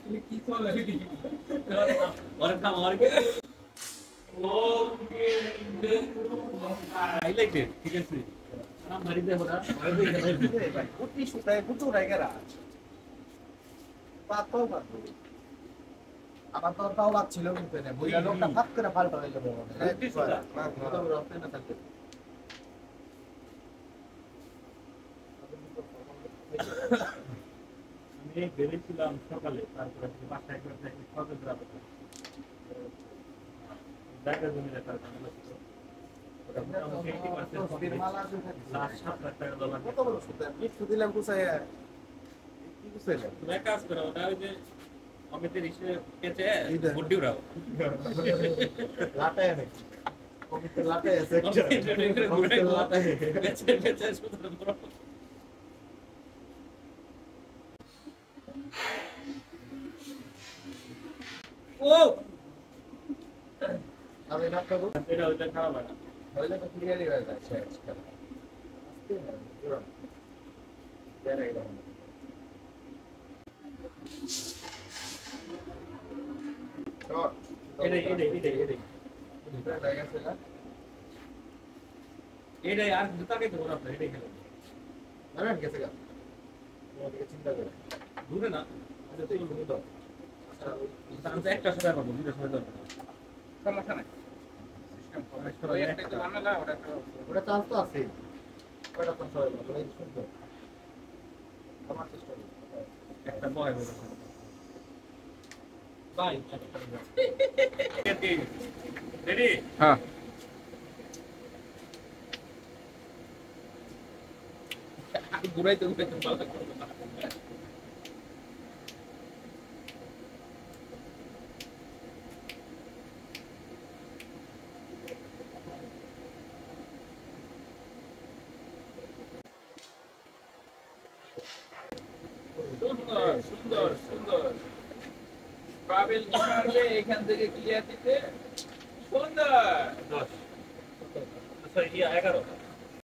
কি চলে ওরে কাম আর কি ওকে আই লাইক ইট ঠিক আছে নাম মারি দে ওরা মারি দে ভাই কুটি সুতায় কুটু রাইগারা পাতো পাতো আমার তো তাও লাগছিল কিন্তু না বইলা লোকটা ফাট করে ফাল ফালাই যাবে কুটি সুতা না তো রক্তে না থাকে আমি বেরিয়েছিলাম সকালে তারপরে বাসায় করে দেখি কত গ্রাম জায়গা জমি দেখা কত বড় সুতা লিখতে দিলাম কোথায় কি বুঝাইলাম তুমি কাজ করো ওটা ওই যে অমিতের ইসে কেটে বুদ্ধি উড়াও লাটায় নাকি অমিতের লাটায় আছে অমিতের লাটায় বেচে বেচে সুতা ও আমি না করব এটা ওইটা খারাপ হয় না হইলে তো ক্লিয়ারই হয়ে যায় শেষ করে আস্তে না পুরো দেন একদম শট এটা লাগাছে না এটা আর জুতাকে তো ওরা এটা খেলে না গেছে গা ওদিকে চিন্তা করে দূরে না এটা তো দূরে দাও আচ্ছা একটা সময় পাবো দুটো সময় দাও সমস্যা নাই ওটা চান্স তো আছে ওটা তো সবাই বলে শুনতো আমার চেষ্টা করি একটা বয় বলে বাই রেডি হ্যাঁ ঘুরাইতে ঘুরাইতে ভালো করবে না সুন্দর সুন্দর সুন্দর পাবেল কি পারবে এখান থেকে ক্লিয়ার দিতে সুন্দর 10 সরি 11